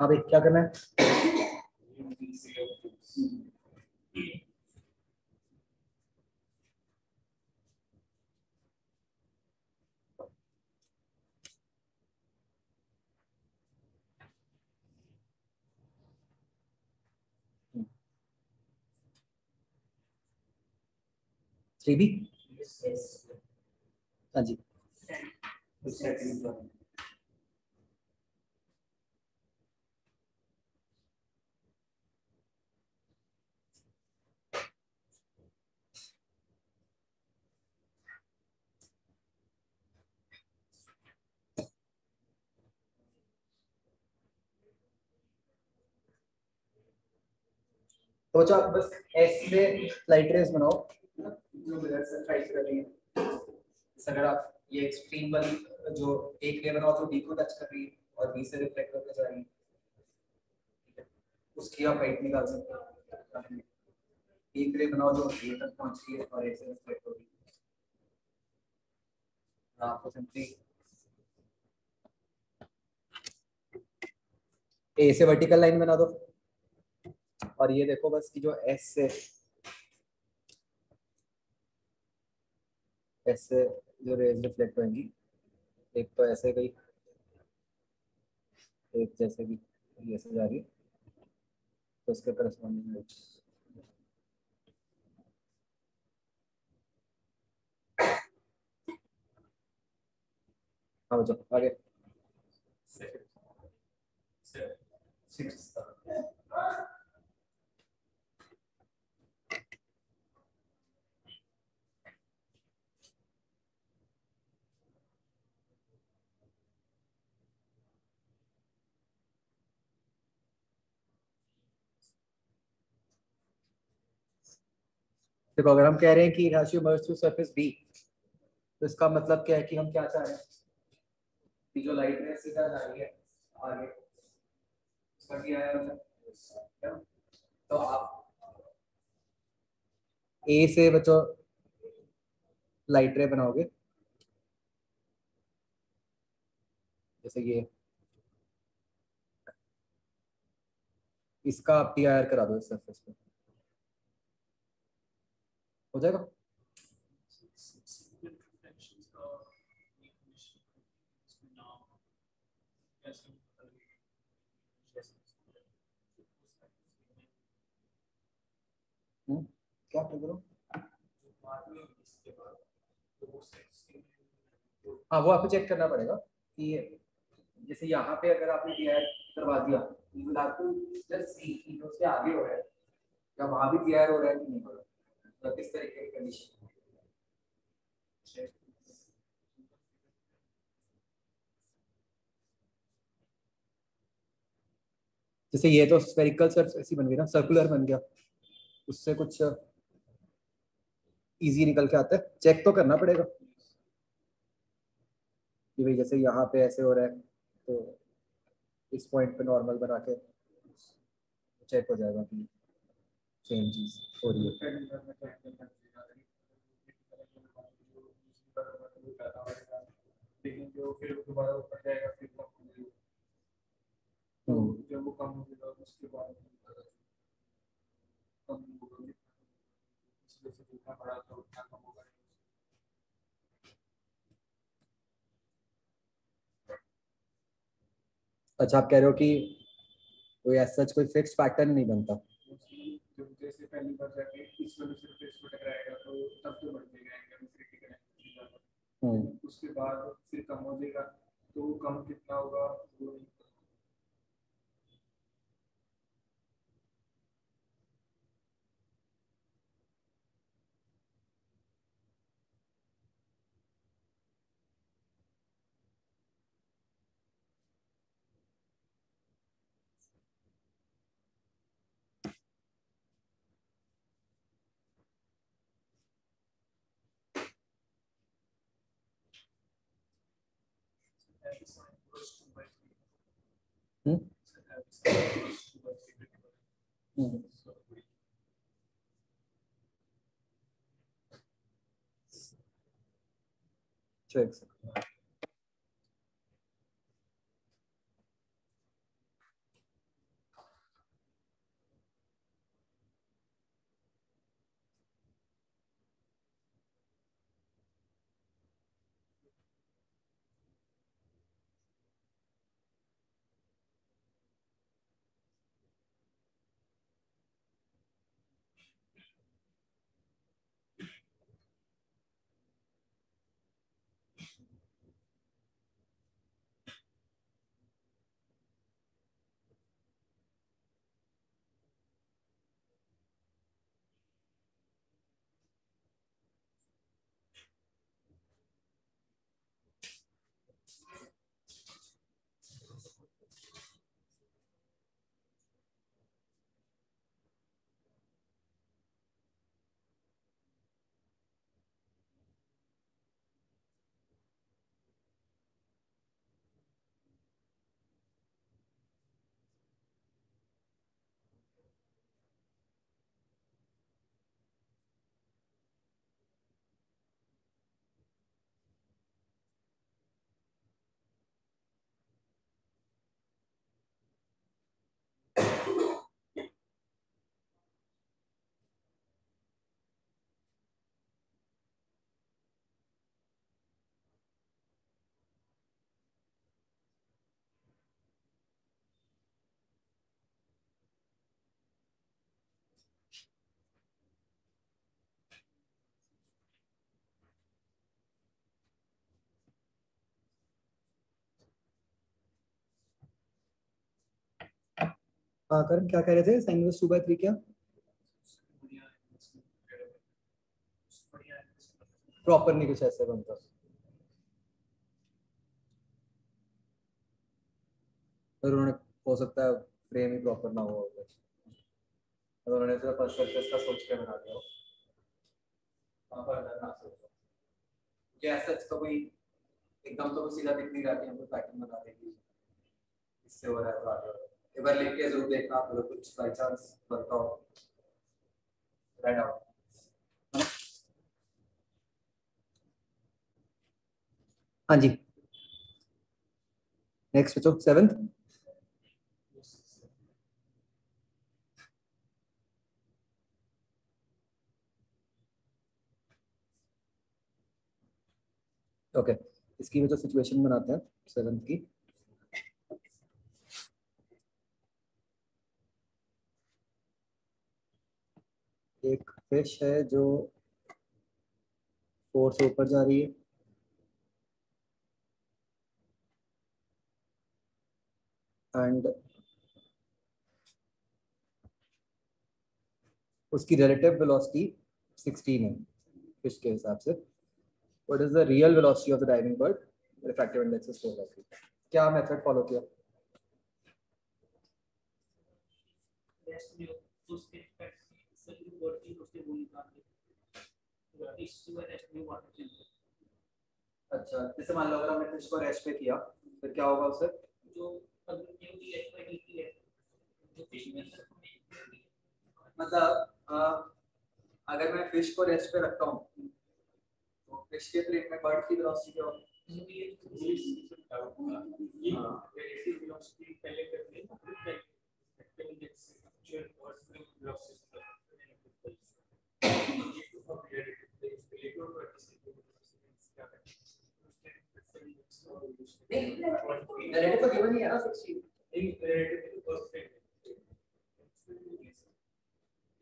हाँ भाई क्या करना है? Three b. हाँ जी। तो बच्चों आप बस ऐसे लाइट रेस बनाओ जो मिरर से ट्राई कर रही है। अगर आप ये एक्सट्रीम वाली जो एक रे बनाओ जो बी को टच कर रही है और बी से रिफ्लेक्ट होकर जा रही है, उसकी आप राइट निकाल सकते हो। एक रे बनाओ जो ए तक पहुंच रही है और ए से रिफ्लेक्ट हो रही है, आपको सिंपली ए से वर्टिकल लाइन बना दो और ये देखो बस कि जो एस से जो रेज रिफ्लेक्ट होंगी, एक तो ऐसे गई, एक जैसे कि ये ऐसे जा रही है, तो उसके करस्पॉन्डिंग हाँ बच्चों आगे। देखो अगर हम कह रहे हैं कि राशि मर्ज टू सरफेस बी, तो इसका मतलब क्या है कि हम क्या चाह रहे हैं कि जो लाइट है सीधा जा रही है आगे, उसका क्या है मतलब, तो आप ए से बच्चों लाइट रे बनाओगे जैसे ये, इसका आप टी आर करा दो इस सरफेस पे, हो जाएगा। क्या बोल रहे हो? हाँ वो आपको चेक करना पड़ेगा कि जैसे यहाँ पे अगर आपने टी आर करवा दिया, you will have to just see कि जो उसके आगे हो रहा है या वहाँ भी टी आर हो रहा है कि नहीं हो रहा है, तो किस तरीके की कंडीशन। जैसे ये तो स्फेरिकल सर्फ ऐसी बन गई ना, सर्कुलर बन गया, उससे कुछ इजी निकल के आता है, चेक तो करना पड़ेगा कि भाई जैसे यहाँ पे ऐसे हो रहा है तो इस पॉइंट पे नॉर्मल बना के चेक हो जाएगा कि सेम चीज हो रही है। लेकिन जो फिर दोबारा ऊपर जाएगा फिर कम हो जाएगा, तो जब वो कम हो जाएगा उसके बाद कम होगा, इसलिए से जितना बड़ा तो उतना कम होगा। अच्छा आप कह रहे हो कि कोई ऐसा कोई फिक्स पैटर्न नहीं बनता, जब जैसे पहली बार जाके इस वाले सरफेस को टकराएगा तो तब तो बढ़ जाएगा एंगल क्रिटिकल, उसके बाद फिर कम हो जाएगा, तो वो कम कितना होगा वो नहीं। हम्म चेक हाँ करण क्या कह रहे थे, साइन इनवर्स 2/3 क्या प्रॉपर नहीं कुछ ऐसे बनता। फिर उन्होंने हो सकता है फ्रेम ही प्रॉपर ना हुआ होगा, तो उन्होंने सिर्फ सरफेस का सोच के बना दिया हो, वहाँ पर अंदर ना सोचो कि ऐसा तो कोई एकदम तो सीधा दिख नहीं रहा कि हम लोग पैटर्न बना देंगे इससे हो रहा है तो आगे हो रहा है। एक बार लिख के जरूर देखना, अगर कुछ बाई चांस बनता हो राइट आउट। हाँ जी नेक्स्ट बच्चों 7th। ओके इसकी वजह सिचुएशन बनाते हैं 7th की। एक फिश है जो 4 से ऊपर जा रही है एंड उसकी रिलेटिव वेलोसिटी 16 है फिश के हिसाब से। What is the real velocity of the diving bird, refractive index is 4/3। क्या मेथड फॉलो किया? अच्छा जैसे मान लो अगर हमने फिश को रेस्ट पे किया फिर क्या होगा उससे? जो मतलब अगर मैं फिश को रेस्ट पे रखता हूँ तो फिश के प्लेट में बर्ड की वेलोसिटी क्या होगी? रिलेटिव तो गिवन ही है ना 16।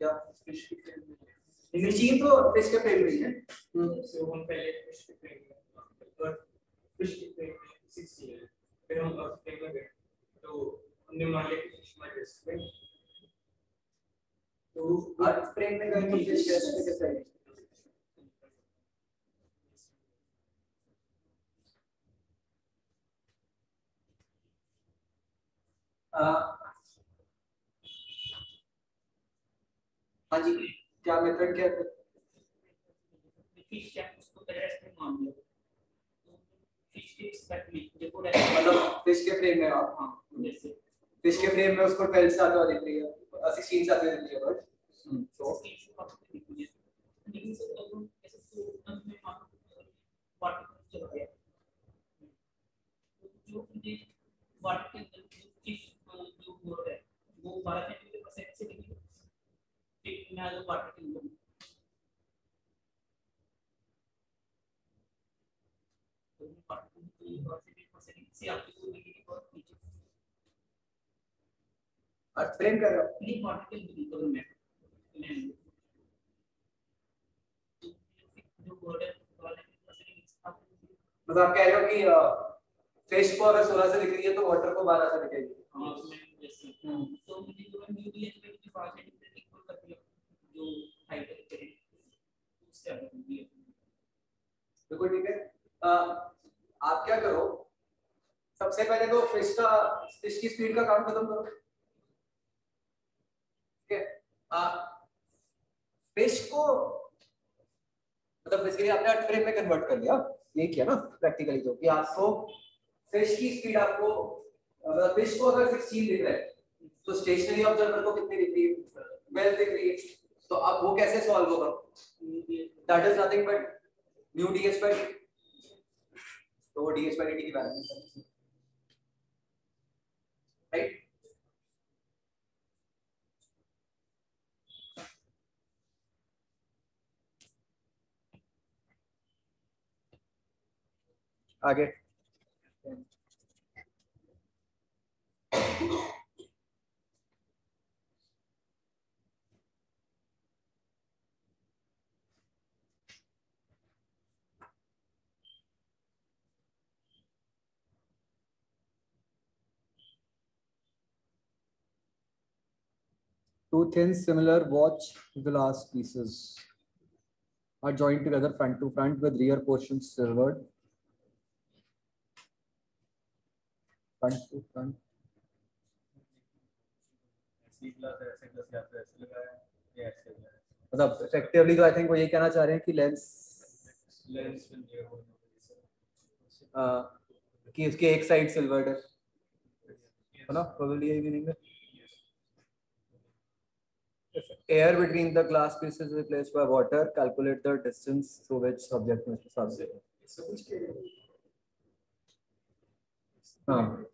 क्या फिश की फ्रेम में मशीन तो फिश के फ्रेम में है। सो हम पहले फिश के फ्रेम में फिश के फ्रेम में 60 है, फिर हम अर्थ फ्रेम में गए तो हमने मान लिया कि फिश हमारे रेस्ट में, तो अर्थ फ्रेम में गए तो फिश रेस्ट में कैसे आएगी? हाँ जी क्या मेथड क्या है? फिश क्या उसको रेस्ट में मान लो, फिश के एक्सपेक्ट में देखो मतलब फिश के फ्रेम में आप हाँ जैसे फिश के फ्रेम में उसको 12 से आते हुए दिख रही है 16 से आते हुए दिख रही है बट तो लेकिन सर अगर ऐसे तो अंत में मान वाटर चला गया जो मुझे वाटर के अंदर जो फिश जो हो रहा है वो 12 सेंटीमीटर पर सेकंड से लेके एक में आ जाओ वाटर के अंदर तो वाटर पर सेकंड से आपको को लेके बहुत नीचे अर्थ फ्रेम कर रहा हूं नहीं वाटर के अंदर मैं जो वर्ड है मतलब आप कह रहे हो कि फिश को अगर 16 से दिख रही है तो वाटर को 12 से दिखेगी। हाँ तो मुझे जो है न्यू डीएच में जो 5 सेंटीमीटर इक्वल कर दिया जो हाइट है उससे आगे है बिल्कुल ठीक है। आप क्या करो सबसे पहले तो फिश की स्पीड का काम खत्म करो ठीक है। फिश को मतलब बेसिकली आपने अर्थ फ्रेम में कन्वर्ट कर लिया, ये किया ना प्रैक्टिकली तो कि आपको फिश की स्पीड आपको मतलब फिश को अगर 16 दिख रहा है तो स्टेशनरी ऑब्जर्वर को कितनी दिख रही है? 12 दिख रही है। तो अब वो कैसे सॉल्व होगा? That is nothing but new d h dt। तो वो डीएच बाय dt की वैल्यू है राइट। आगे Two thin similar watch glass pieces are joined together front to front with rear portions silvered. Front to front. मतलब effectively तो I think वो ये कहना चाह रहे हैं कि लेंस कि उसकी एक साइड सिल्वर्ड है ना, probably यही मीनिंग है. If air between the glass pieces is replaced by water, calculate the distance through which object must pass. हाँ.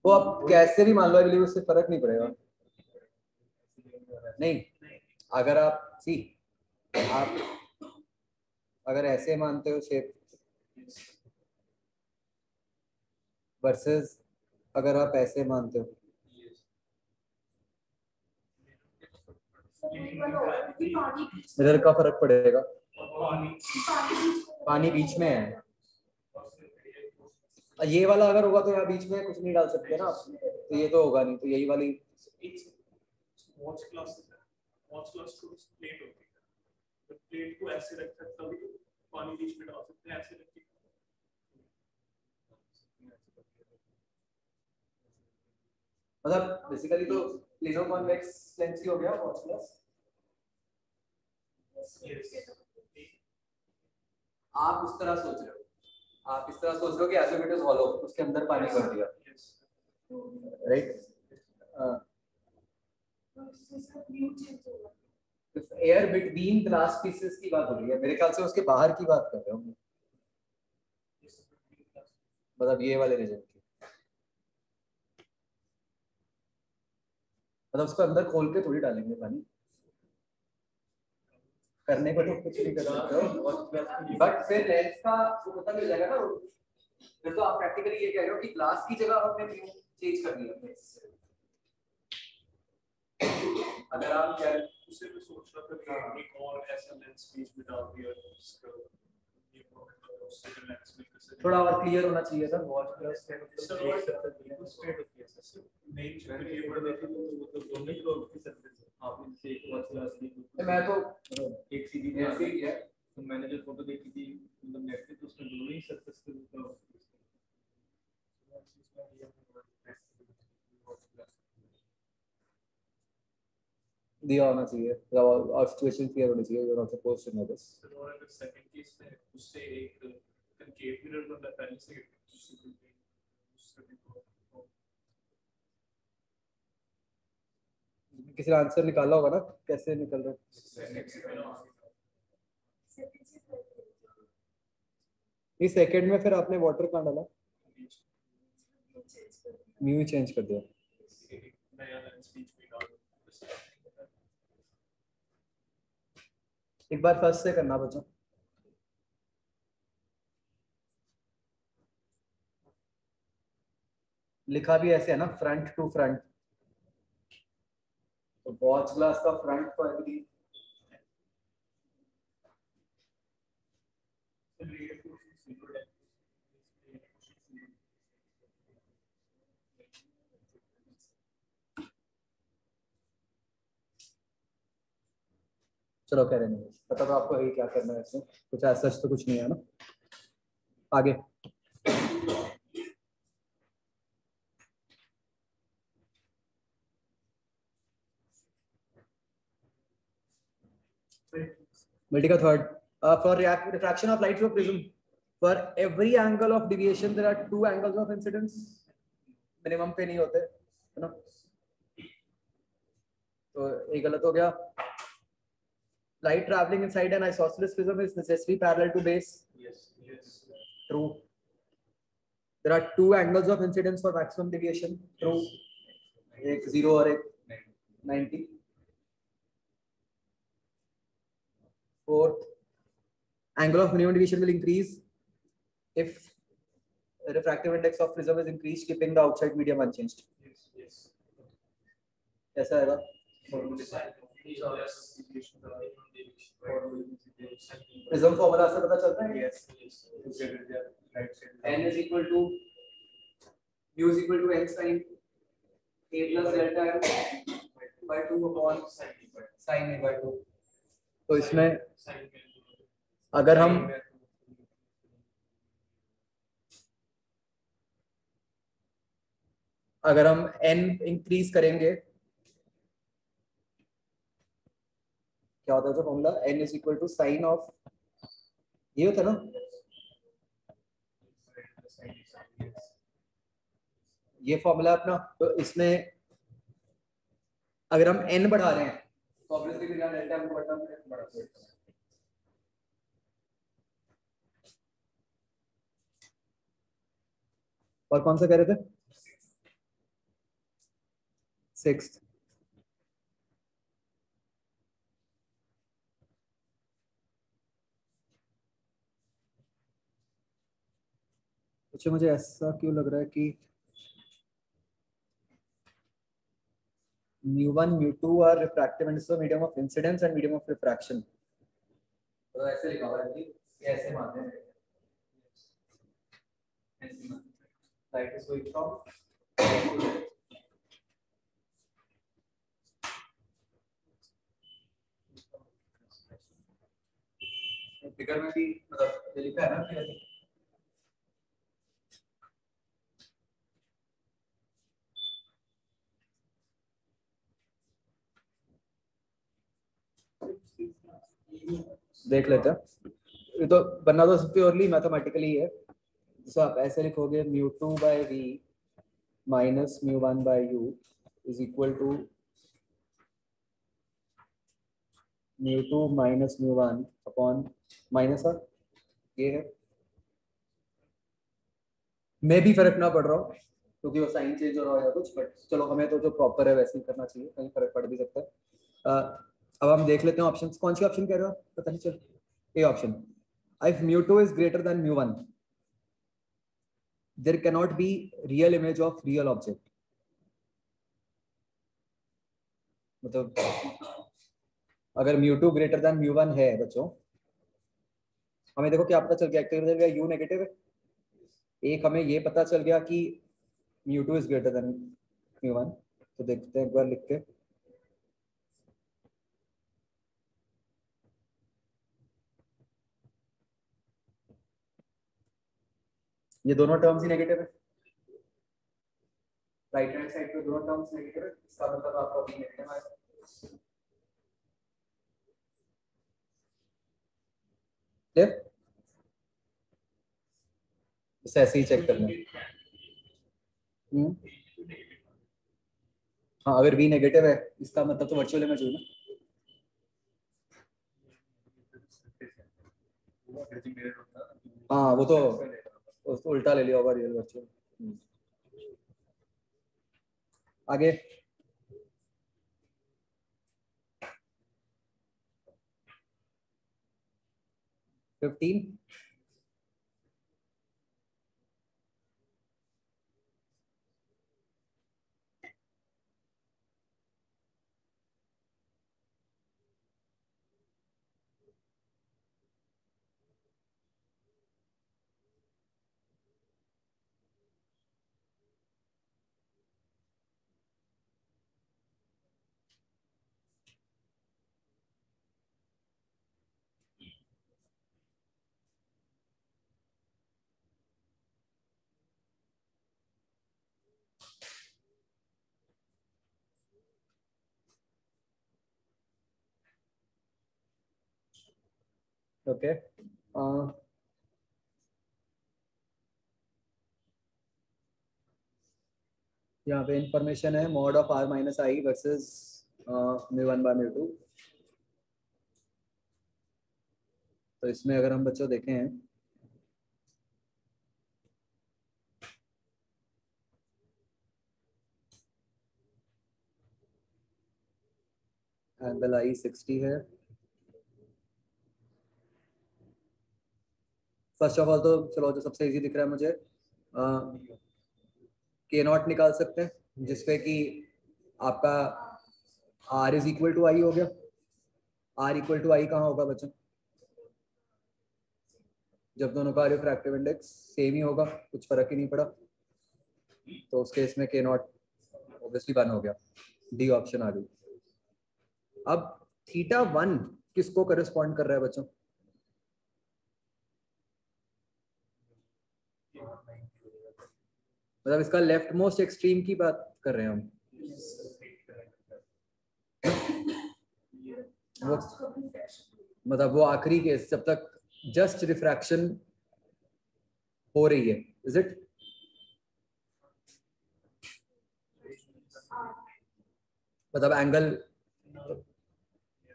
वो आप कैसे भी मान लो, I believe उससे फर्क नहीं पड़ेगा. नहीं, अगर आप आप अगर ऐसे मानते हो शेप वर्सेस अगर आप ऐसे मानते हो, मिरर का फर्क पड़ेगा. पानी बीच में है. ये वाला अगर होगा तो यहाँ बीच में कुछ नहीं डाल सकते ना, तो ये तो होगा नहीं, तो यही वाली वॉच क्लास प्लेट होती है, तो प्लेट को ऐसे रख सकता हूँ, पानी बीच में डाल सकते हैं, ऐसे रख के. मतलब बेसिकली तो प्लेनो कॉन्वेक्स लेंस ही हो गया वॉच ग्लास. आप उस तरह सोच रहे हो, आप इस तरह सोच रहे हो कि एज इट इज हॉलो, उसके अंदर पानी भर दिया, right. Air between glass pieces की बात हो रही है, मेरे ख्याल से उसके बाहर की बात कर रहे हो, मतलब ये वाले रीजन की. मतलब उसको अंदर खोल के थोड़ी डालेंगे पानी, करने को तो कुछ नहीं कर सकते हो, बट फिर लेंस का वो पता मिल जाएगा ना. फिर तो आप प्रैक्टिकली ये कह रहे हो कि ग्लास की जगह हमने क्यों चेंज कर दिया. अगर आप क्या उसे मैं सोच रहा था कि एक और ऐसा लेंस बीच में डाल दिया जिसका ये उससे लेंस में थोड़ा और क्लियर होना चाहिए था. वॉच ग्लास का मतलब स्ट्रेट होती है सर, नहीं चल ये बड़ा देखो तो मतलब दोनों फ्लोर की सरफेस है. आप इनसे एक वॉच ग्लास की मैं तो एक सीधी ऐसे ही है, तो मैंने जो फोटो देखी थी मतलब नेट पे, तो उसमें दोनों ही सरफेस के ऊपर दिया होना चाहिए, और सिचुएशन क्लियर होनी चाहिए. You are not supposed to know this. और अगर सेकंड केस में उससे एक कनकेव मिरर बंदा पहले से किसी ने आंसर निकाला होगा ना, कैसे निकल रहा है. इस सेकंड में फिर आपने वाटर कहाँ डाला, म्यू चेंज कर दिया. एक बार फर्स्ट से करना बच्चों. लिखा भी ऐसे है ना, फ्रंट टू फ्रंट. तो वॉच ग्लास का फ्रंट तो है. चलो कह रहे हैं, पता तो आपको है क्या करना है. इसमें कुछ ऐसा तो कुछ नहीं है ना. आगे मल्टी का third. For refraction of light through prism, for every angle of deviation there are two angles of incidence. Minimum पे नहीं होते है ना, तो ये गलत हो गया. Light traveling inside an isosceles prism is necessarily parallel to base. Yes. True. There are two angles of incidence for maximum deviation. True. एक 0 और एक 90. Fourth, angle of minimum deviation will increase if the refractive index of prism is increased, keeping the outside medium unchanged. Yes. ऐसा है ना. Prism formula से पता चलता है. Yes. N is equal to mu is equal to n sin a plus delta m by 2 upon sin a by 2। तो इसमें अगर हम n इंक्रीज करेंगे, क्या होता है formula, n is equal to sine of, ये होता है ना, ये फॉर्मूला अपना। तो इसमें अगर हम n बढ़ा रहे हैं तो ऑब्वियसली फिर डेल्टा m को बढ़ा दें। और कौन सा कह रहे थे, 6th। अच्छा मुझे ऐसा क्यों लग रहा है कि mu1 mu2 are refractive index, medium of incidence and medium of refraction. तो ऐसे लिखा हुआ है कि ऐसे मानते हैं, light is going from figure में भी मतलब ये लिखा है ना कि देख लेते हैं। ये तो बनना तो प्योरली मैथमेटिकली है। जैसे आप ऐसे लिखोगे mu2 by v minus mu1 by u is equal to mu2 minus mu1 upon minus और ये है, मैं भी फर्क ना पड़ रहा हूँ क्योंकि वो साइन चेंज हो रहा है या कुछ, बट चलो हमें तो जो प्रॉपर है वैसे ही करना चाहिए, कहीं फर्क पड़ भी सकता है। अब हम देख लेते हैं ऑप्शन, कौन सी ऑप्शन कह रहे हो पता नहीं चल, A option. If mu2 is greater than mu1 there cannot be real image of real object। मतलब अगर mu2 greater than mu1 है बच्चों, हमें देखो क्या पता चल गया, एक तो चल गया u नेगेटिव है, एक हमें ये पता चल गया कि mu2 is greater than mu1। तो देखते हैं एक बार लिख के, ये दोनों टर्म्स ही नेगेटिव है, राइट हैंड साइड पे दोनों टर्म्स नेगेटिव है, इसका मतलब आपका भी नेगेटिव आएगा। क्लियर, इसे ऐसे ही चेक करना है। हाँ अगर v नेगेटिव है इसका मतलब तो वर्चुअल इमेज हुई ना। हाँ वो तो उल्टा ले लिया होगा रियल वर्चुअल। आगे फिफ्टीन, ओके। यहाँ पे इंफॉर्मेशन है mod of r minus i versus mu1 by mu2। तो इसमें अगर हम बच्चों देखें एंगल आई 60 है। फर्स्ट ऑफ ऑल तो चलो जो सबसे इजी दिख रहा है मुझे, के नॉट निकाल सकते हैं जिसपे कि आपका r इज इक्वल टू आई हो गया। r इक्वल टू आई कहाँ होगा बच्चों, जब दोनों का रिफ्रैक्टिव इंडेक्स सेम ही होगा, कुछ फर्क ही नहीं पड़ा, तो उस केस में के नॉट ऑब्वियसली 1 हो गया, डी ऑप्शन आ गई। अब θ1 किसको करस्पॉन्ड कर रहा है बच्चों? मतलब इसका लेफ्ट मोस्ट एक्सट्रीम की बात कर रहे हैं हम। वो मतलब वो आखिरी केस जब तक जस्ट रिफ्रैक्शन हो रही है, इज इट? मतलब एंगल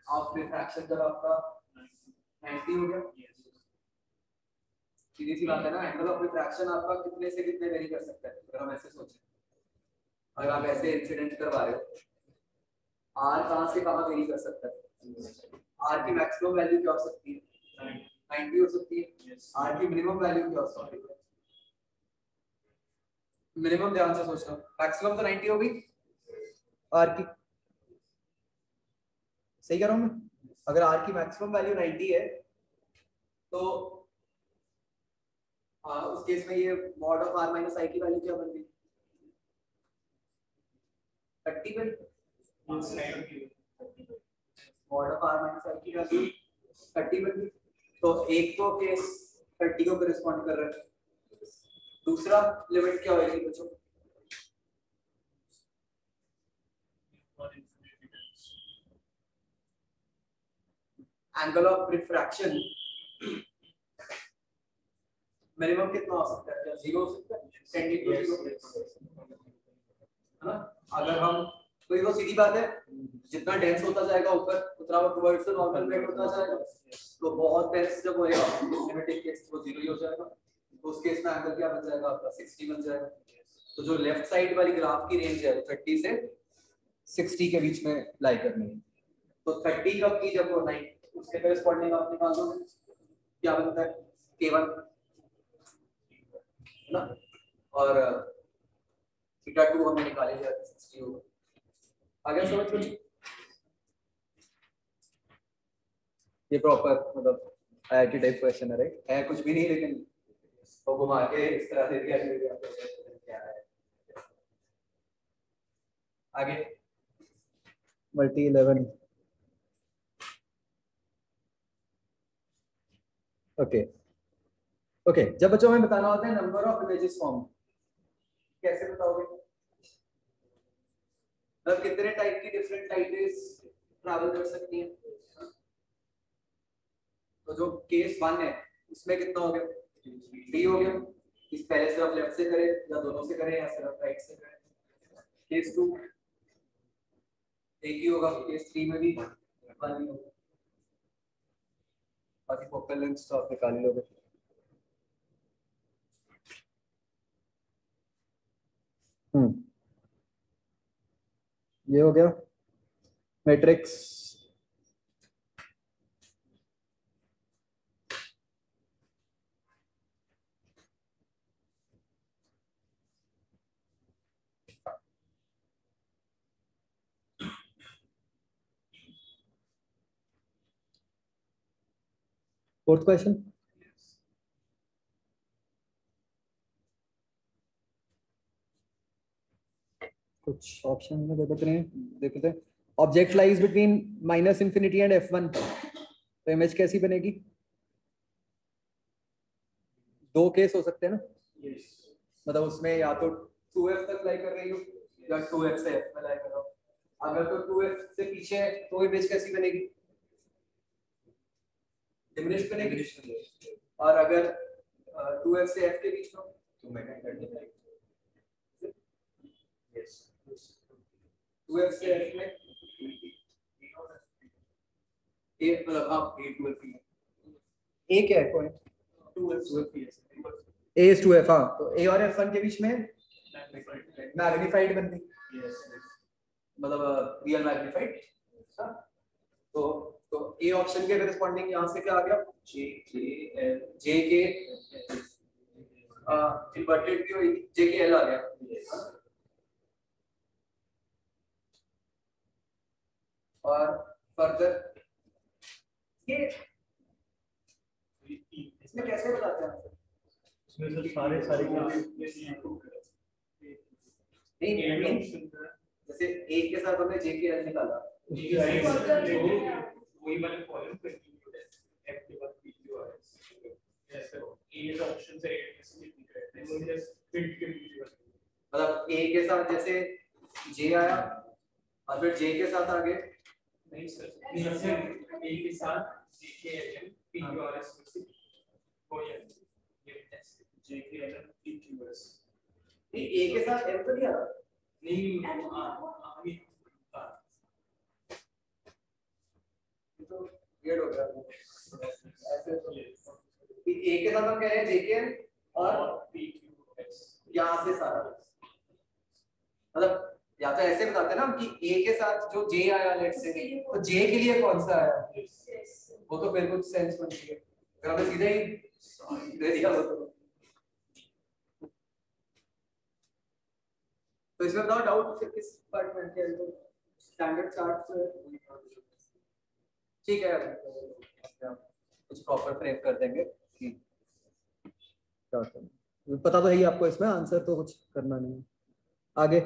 ऑफ रिफ्रैक्शन जब आपका 90 हो गया, सीधी सी बात है ना, एंगल ऑफ रिफ्रैक्शन आपका कितने से कितने वेरी कर सकता है? अगर हम ऐसे सोचें, अगर आप ऐसे इंसिडेंट करवा रहे हो, आर कहां से कहां वेरी कर सकता है? आर की मैक्सिमम वैल्यू क्या हो सकती है? 90 हो सकती है। आर की मिनिमम वैल्यू क्या हो सकती है? मिनिमम ध्यान से सोचना, मैक्सिमम तो 90 हो गई आर की, सही कह रहा हूं मैं? अगर आर की मैक्सिमम वैल्यू 90 है तो उस केस में ये मॉड ऑफ आर माइनस आई की वैल्यू क्या बन गई? 30 बन गई। मॉड ऑफ आर माइनस आई की वैल्यू 30 बन गई। तो एक तो केस 30 को करस्पॉन्ड कर रहा है, दूसरा लिमिट क्या होगी बच्चों? एंगल ऑफ रिफ्रैक्शन मिनिमम कितना हो सकता है? क्या 0 हो सकता है? 10 to 0 है ना? अगर हम, तो ये तो सीधी बात है, जितना डेंस होता जाएगा ऊपर उतना वो टुवर्ड्स द नॉर्मल रेट होता जाएगा। तो बहुत डेंस जब होएगा लिमिटिंग केस वो 0 ही हो जाएगा, तो उस केस में एंगल क्या बन जाएगा आपका? 60 बन जाएगा। तो जो लेफ्ट साइड वाली ग्राफ की रेंज है वो 30 से 60 के बीच में लाई करनी है। तो 30 कब की? जब वो 9 उसके करस्पॉन्डिंग आप निकाल दो, क्या बनता है? k1 ना, और θ2 हमें निकाले जाते 60 होगा। आगे समझ में? ये प्रॉपर मतलब आईआईटी टाइप क्वेश्चन है, राइट? है कुछ भी नहीं, लेकिन वो घुमा के इस तरह दे दिया क्या है। आगे मल्टी 11। ओके ओके, जब बच्चों हमें बताना होता है नंबर ऑफ इमेजेस फॉर्म, कैसे बताओगे? मतलब कितने टाइप की डिफरेंट लाइटें ट्रैवल कर सकती हैं? तो जो केस 1 है उसमें कितना हो गया? 3 हो गया। इस पहले सिर्फ लेफ्ट से करें या दोनों से करें या सिर्फ राइट से करें? केस 2 एक ही होगा, केस 3 में भी 1 ही होगा। बाकी फोकल लेंथ तो आप निकाल लोगे। ये हो गया मैट्रिक्स। फोर्थ क्वेश्चन, कुछ ऑप्शन में देख रहे हैं, देखते हैं। Object lies between -∞ and f1, तो इमेज कैसी बनेगी? दो केस हो सकते हैं ना, मतलब उसमें या तो 2f तक लाई कर रही हो या 2f से f में लाई कर रहा हो। अगर तो 2f से पीछे है तो इमेज कैसी बनेगी? डिमिनिश बनेगी। और अगर 2f से f के बीच में हो तो मैग्नीफाइड। यस, 2f से f में ए मतलब आप a 2f ही है। a क्या है point? 2f a is 2f, हाँ, तो a और f1 के बीच में मैग्नीफाइड बन गई, मतलब रियल मैग्नीफाइड। तो ए ऑप्शन के करस्पॉन्डिंग यहां से क्या आ गया? जे के इन्वर्टेड भी हुई, जे के एल आ गया। और फर्दर ये इसमें कैसे बताते हैं? इसमें से सारे नहीं जैसे ए के साथ हमने जे के एल निकाला, वही वाले कॉलम कंटिन्यू है एफ के बाद पी क्यू आर एस ऐसे ए का ऑप्शन से इसलिए नहीं करते हैं जस्ट फिट के नीचे मतलब ए के साथ जैसे जे आया और फिर जे के साथ आगे नहीं सर जैसे ए के साथ जे के L P Q R S हो या ये जे के L P Q S A के साथ एम तो नहीं आ रहा नहीं तो weird हो गया ऐसे तो ए के साथ हम कह रहे हैं जेकेएल और PQS यहाँ से सारा मतलब या तो ऐसे बताते हैं ना कि ए के साथ जो जे आया लेट्स से तो जे के लिए कौन सा आया वो तो फिर कुछ सेंस बनती है अगर हमने सीधे ही दे दिया वो तो इसमें बताओ डाउट किस पार्ट में है तो स्टैंडर्ड चार्ट से ठीक है कुछ प्रॉपर फ्रेम कर देंगे कि क्या होता है पता तो है ही आपको इसमें आंसर तो कुछ करना नहीं है आगे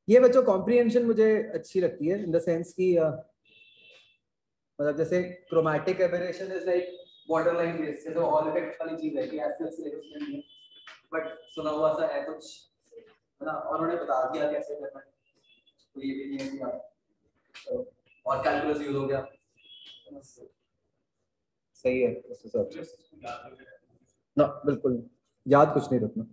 ये बच्चों कॉम्प्रिहेंशन मुझे अच्छी लगती है इन द सेंस कि मतलब जैसे chromatic aberration is like border line base जैसे ऑल इफेक्ट वाली चीज है कि ऐसे सिलेबस में नहीं है बट सुना हुआ सा है कुछ है ना और उन्होंने बता दिया कैसे करना है तो ये भी नहीं है कि तो और कैलकुलस यूज हो गया सही है उस हिसाब से ना बिल्कुल याद कुछ नहीं रखना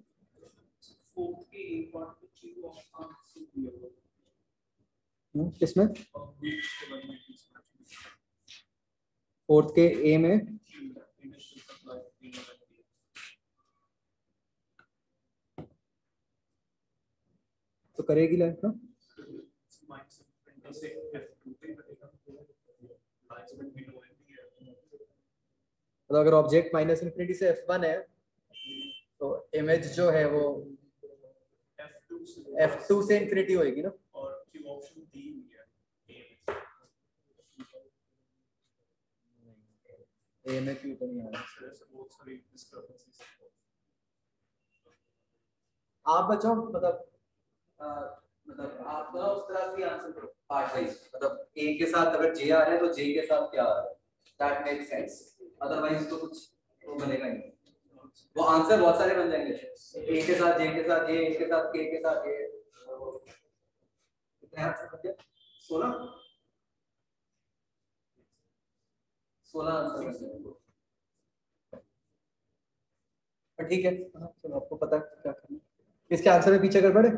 किसमें फोर्थ के ए में तो करेगी लाइफ ना तो अगर ऑब्जेक्ट माइनस इन्फिनिटी से f1 है तो इमेज जो है वो f2 से इन्फिनिटी होएगी ना और क्यों ऑप्शन डी है ए में क्यों तो नहीं आ रहा आप बच्चों मतलब आप ना उस तरह से आंसर करो पार्ट वाइज मतलब ए के साथ अगर जे आ रहा है तो जे के साथ क्या आ रहा है दैट मेक सेंस अदरवाइज तो कुछ वो बनेगा नहीं वो आंसर बहुत सारे बन जाएंगे ए के साथ जे के साथ ये ए के साथ के साथ ये कितने आंसर बन गए 16 आंसर बन जाएंगे ठीक है चलो आपको पता है क्या करना है इसके आंसर में पीछे कर पड़े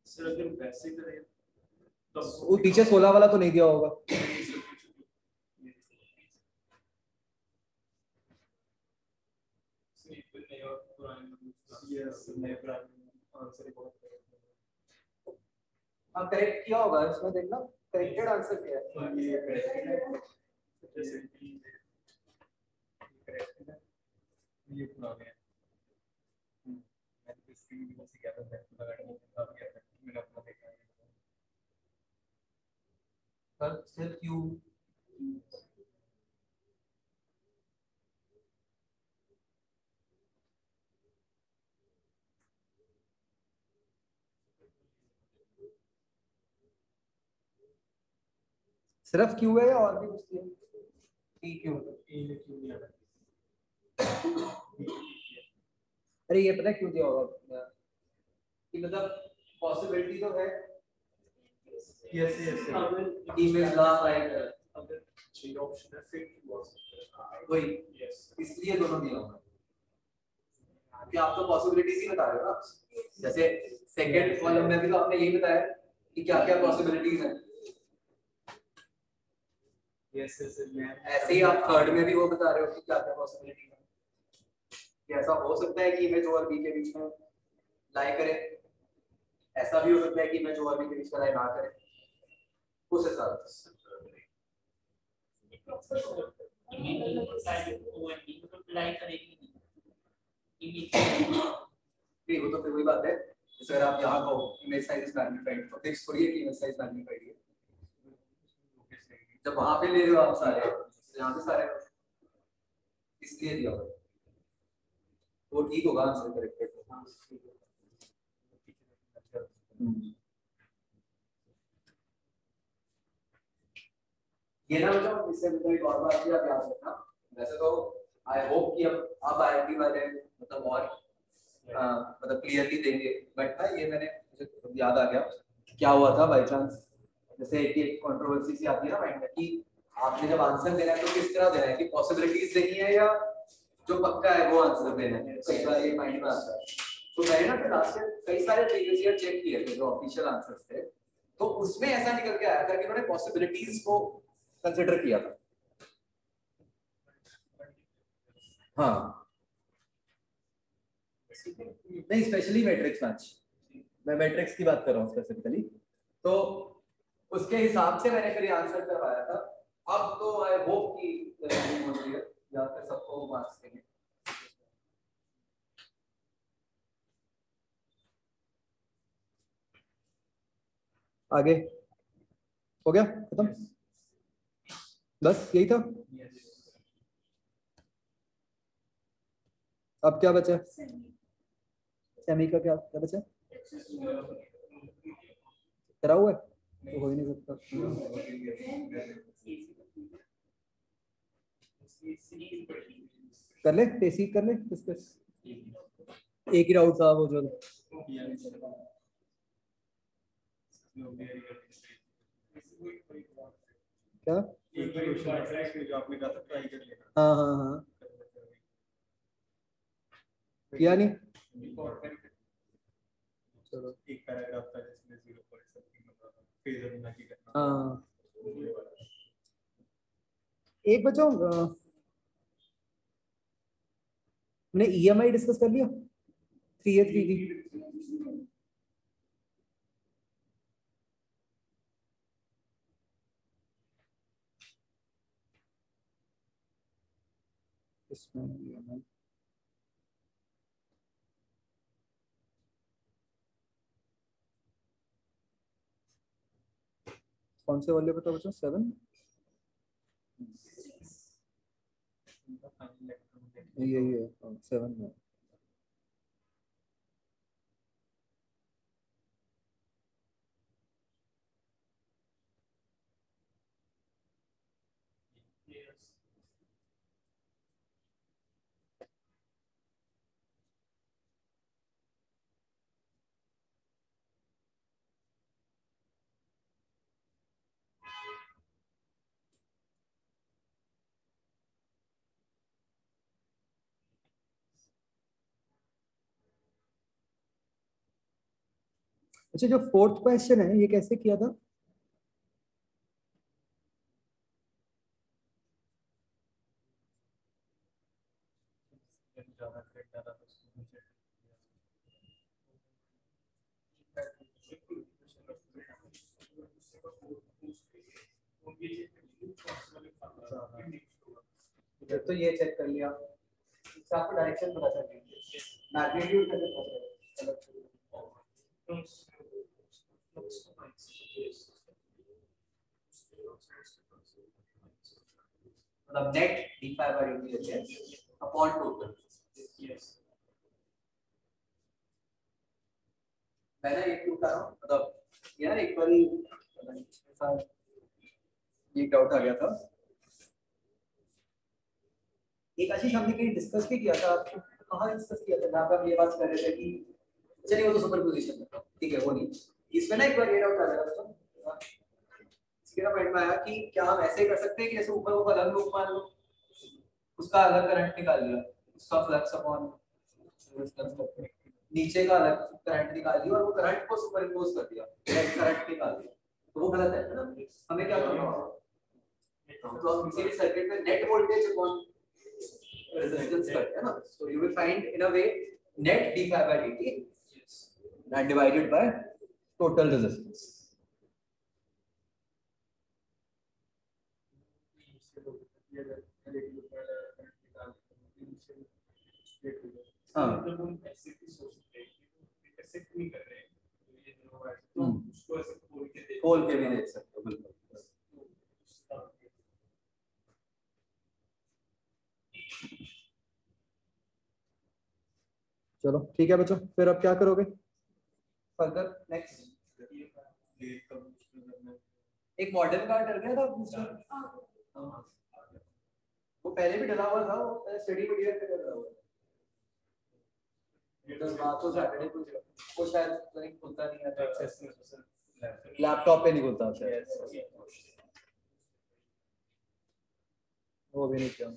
सर अगर वैसे करें तो वो पीछे 16 वाला तो नहीं दिया होगा हाँ करेक्ट किया होगा इसमें देखना करेक्टेड आंसर क्या है ये पुराने हैं मैंने स्क्रीन में से क्या था मैंने अपना देखा पर स्टिल क्यू सिर्फ क्यू है या और भी कुछ है पी क्यू नहीं आ रहा अरे ये पता क्यों दिया होगा कि मतलब पॉसिबिलिटी तो है यस ईमेल लास्ट राइट अगर जी ऑप्शन है फिट हुआ वही यस इसलिए दोनों दिया होगा कि आप तो पॉसिबिलिटीज ही बता रहे हो ना जैसे सेकंड कॉलम में भी तो आपने यही बताया कि क्या क्या पॉसिबिलिटीज हैं यस ऐसे ही आप थर्ड में भी वो बता रहे हो कि क्या क्या पॉसिबिलिटीज है ऐसा हो सकता है कि इमेज और बी के बीच में लाई करे ऐसा भी हो सकता है कि इमेज और बी के बीच में लाई ना करे उस हिसाब से नहीं वो तो फिर वही बात है जैसे अगर आप यहाँ कहो इमेज साइज इज मैग्नीफाइड तो फिक्स थोड़ी है कि इमेज साइज मैग्नीफाइड है जब वहां पे ले रहे हो आप सारे यहाँ पे सारे इसलिए दिया हुआ वो ठीक होगा आंसर करेक्टेड। ये ना बच्चों, इससे मुझे एक और बात भी आप याद रखना। वैसे तो आई होप कि अब आईआईटी वाले मतलब और मतलब क्लियरली देंगे, बट ना ये मैंने मुझे याद आ गया क्या हुआ था बाय चांस। जैसे एक कंट्रोवर्सी सी आती है ना माइंड में कि आपने जब आंसर देना है तो किस तरह देना है, कि पॉसिबिलिटीज देनी है या जो पक्का है वो आंसर देना है। कई बार ये माइंड में आता है। तो मैंने ना फिर लास्ट ईयर कई सारे प्रीवियस ईयर चेक किए थे जो ऑफिशियल आंसर्स थे, तो उसमें ऐसा निकल के आया था कि उन्होंने पॉसिबिलिटीज को कंसिडर किया था। हाँ नहीं, स्पेशली मैट्रिक्स मैच, मैं मैट्रिक्स की बात कर रहा हूँ स्पेसिफिकली, तो उसके हिसाब से मैंने फिर ये आंसर करवाया था। अब तो आई होप कि यहाँ पे सबको मार्क्स देंगे। आगे हो गया खत्म, बस यही था। अब क्या बचा? सेमी का क्या क्या बचा? करा हुआ है तो हो ही नहीं सकता। कर ले टेसी, कर ले डिस्कस। एक ही डाउट था वो जो क्या हाँ हाँ हाँ किया नहीं। चलो एक पैराग्राफ था जिसमें 0 पॉइंट समथिंग फेजर होना की करना। हाँ एक बच्चों हमने ईएमआई डिस्कस कर लिया 3A 3B। इसमें ईएमआई कौन से वाले बताओ बच्चों? 7 ये 7 में। अच्छा जो 4th क्वेश्चन है ये कैसे किया था? तो ये चेक कर लिया, इससे आपको डायरेक्शन पता चल गई, मैग्नीट्यूड कैसे पता चलेगा? मतलब net d phi by dt है अपॉन टोटल। मैं ना एक क्यों कर रहा हूँ, मतलब यार एक बार ये डाउट आ गया था। एक आशीष हमने कहीं डिस्कस भी किया था, कहाँ डिस्कस किया था, जहाँ पे हम ये बात कर रहे थे कि चलिए वो तो सुपर पोजीशन है, ठीक है वो नहीं, इसमें ना एक बार ये डाउट आ गया था। इसके पॉइंट में आया कि क्या हम ऐसे कर सकते हैं कि ऐसे ऊपर वो अलग लूप मान लो, उसका अलग करंट निकाल लिया, उसका फ्लक्स अपॉन नीचे का अलग करंट निकाल लिया और वो करंट को सुपर इम्पोज कर दिया, करंट निकाल दिया, तो वो गलत है ना। हमें क्या करना होगा, तो हम किसी भी सर्किट में नेट वोल्टेज अपॉन रेजिस्टेंस करते हैं ना, so you will find in a way net d phi by dt and divided by total resistance. हाँ खोल के भी देख सकते हो बिल्कुल। चलो ठीक है बच्चों, फिर अब क्या करोगे फर्दर नेक्स्ट? एक मॉडल का डर गया था बूस्टर, वो पहले भी डला हुआ था, वो पहले स्टडी मटेरियल पे डला हुआ था। बात तो सैटरडे को वो शायद नहीं खुलता नहीं है, लैपटॉप पे नहीं खुलता शायद, वो भी नहीं किया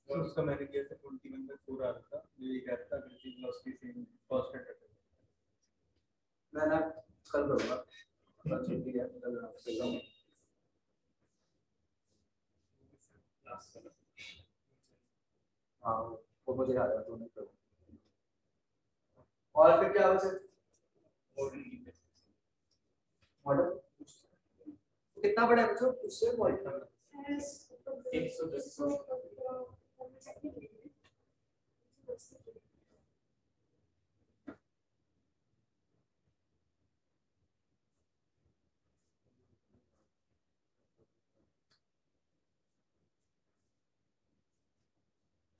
उसका मैंने किया था 21/4 आ रहा था, ये कह रहा था बिल्कुल वेलोसिटी सेम फर्स्ट अटैक मैं ना कल करूंगा, कल छुट्टी है, कल करूंगा। हाँ वो मुझे याद है, तूने करो। और फिर क्या बचे? मॉडल कितना बड़ा है बच्चों? उससे मॉडल 110।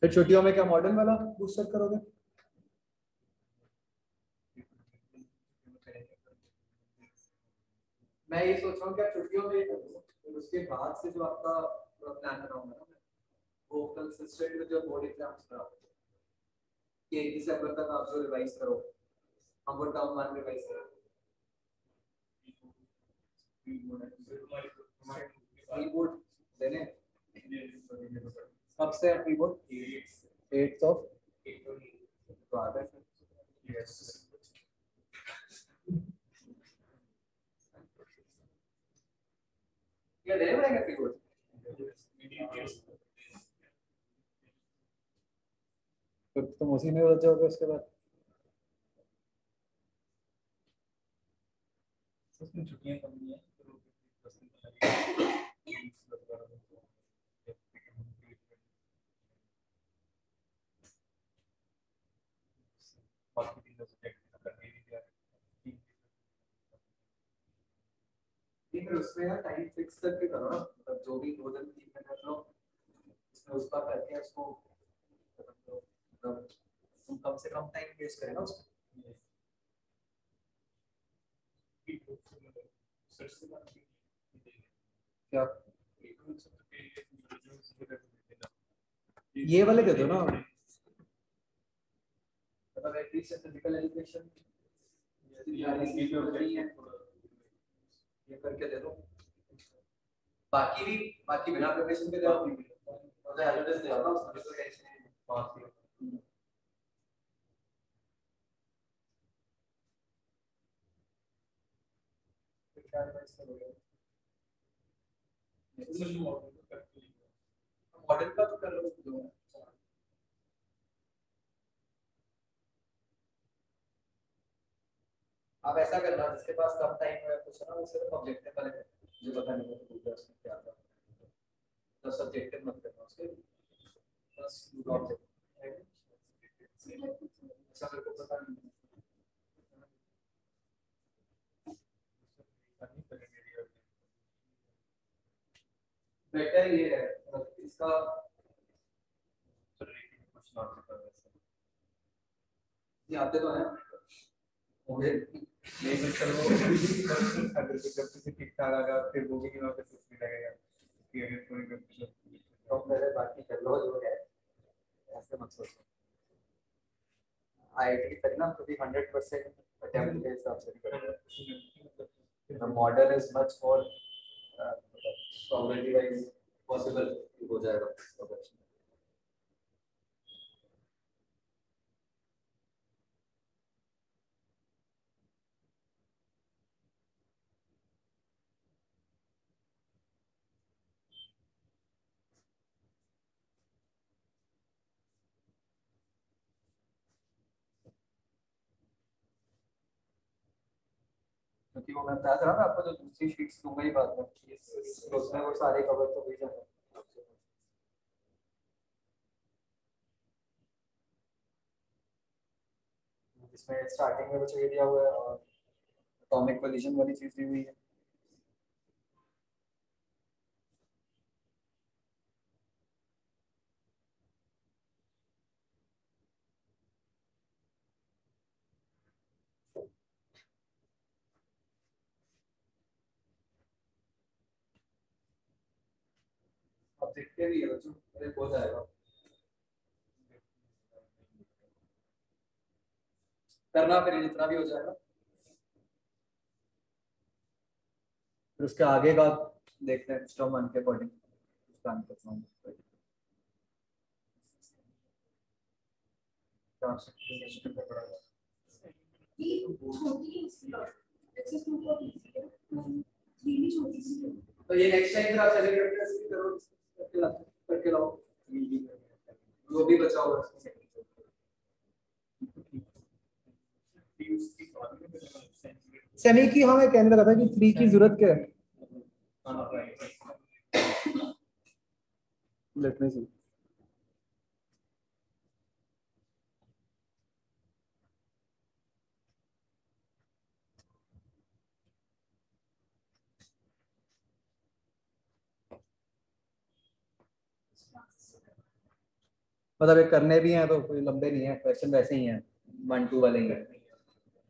फिर छुट्टियों में क्या मॉडर्न वाला बूस्टर करोगे? मैं ये सोच रहा हूँ क्या छुट्टियों में फिर उसके बाद से जो आपका प्लान बनाऊंगा ना, वो consistent with your board exams का, कि 1 दिसंबर तक आप जो रिवाइज करो, हम वो टर्म 1 रिवाइज करें। कीबोर्ड देने कब से है कीबोर्ड? 8th ऑफ तो आ गए फिर। यस क्या देने पड़ेगा कीबोर्ड? फिर तुम उसी में उलझ जाओगे उसके बाद। उसमें छुट्टियां कम नहीं है तो बाकी तीनों सब्जेक्ट करने भी दिया फिर उसमें यार टाइम फिक्स करके करो ना, मतलब जो भी 2 दिन 3 दिन कर लो, उसमें उसका करके उसको मतलब तुम कम से कम टाइम वेस्ट करें ना उसमें। क्या ये वाले दे दो ना, मतलब एटलीस्ट फिजिकल एजुकेशन ये करके दे दो। बाकी बिना प्रिपरेशन के दे दो, मतलब एल्गोरिथम दे दो ना, उसमें तो टेंशन नहीं। पास ही क्या एडवाइस करोगे? मॉडल का तो कर लो दो। आप ऐसा करना, जिसके पास कम टाइम है कुछ ना, वो सिर्फ ऑब्जेक्टिव वाले मुझे पता नहीं है तो उसमें क्या था, तो सब्जेक्टिव मत करना उसके, बस ऑब्जेक्टिव ऐसा मेरे को पता नहीं है। बेटर ये है इसका कुछ नॉट कर ये आते तो है ओके नहीं चलो अगर जब ठीक ठाक आएगा फिर वो भी नहीं वापस कुछ नहीं लगेगा कि अगर कोई तो पहले बाकी कर लो जो है, ऐसे मत सोचो। आईआईटी की तक ना कभी 100% अटेम्प्ट के हिसाब से नहीं करेगा, model is much more probability wise possible हो जाएगा। क्योंकि वो मैं बता रहा था आपको, जो दूसरी शीट्स दूंगा ही बाद में, तो उसमें वो सारे कवर तो हो ही जाएंगे। जिसमें स्टार्टिंग में कुछ ये दिया हुआ है और एटॉमिक कोलिजन वाली चीज दी हुई है। देखते भी है बच्चों, अरे हो जाएगा, करना फिर जितना भी हो जाएगा, फिर उसके आगे का देखते हैं स्टॉम वन के अकॉर्डिंग प्लान करता हूँ। तो ये नेक्स्ट टाइम फिर आप सेलिब्रेट करके लाओ जो भी बचा हुआ है। सेमी की हमें कहने लगा था कि 3 की जरूरत क्या है। लेट मी सी, मतलब एक करने भी हैं तो कोई लंबे नहीं है क्वेश्चन, वैसे ही हैं 1-2 वाले ही हैं।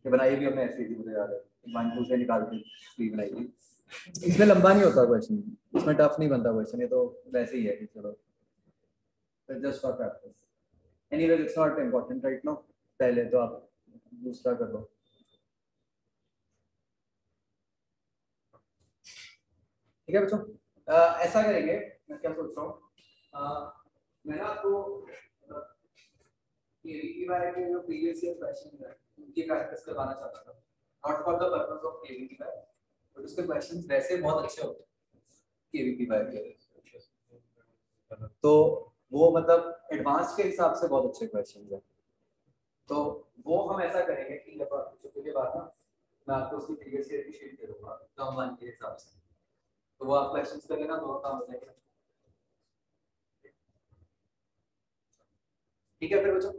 ये बनाई भी हमने ऐसी थी, मुझे याद है 1-2 से निकाल के 3 बनाई थी। इसमें लंबा नहीं होता क्वेश्चन, इसमें टफ नहीं बनता क्वेश्चन, ये तो वैसे ही है कि चलो just for practice. Anyways it's not important right now, पहले तो आप दूसरा कर लो। ठीक है बच्चों, ऐसा करेंगे, मैं क्या सोच रहा हूँ, मैं ना आपको केवीपी वाले के जो प्रीवियस ईयर क्वेश्चन है उनकी प्रैक्टिस करवाना चाहता था, not for the purpose of KVP वाले, बट उसके क्वेश्चंस वैसे बहुत अच्छे होते हैं केवीपी वाले के, तो वो मतलब एडवांस के हिसाब से बहुत अच्छे क्वेश्चंस हैं। तो वो हम ऐसा करेंगे कि जब आप छुट्टी के बाद ना मैं आपको उसकी प्रीवियस ईयर की शीट दे दूंगा टर्म 1 के हिसाब से, तो वो आप क्वेश्चंस कर लेना, दो काम हो जाएगा। ठीक है फिर बच्चों,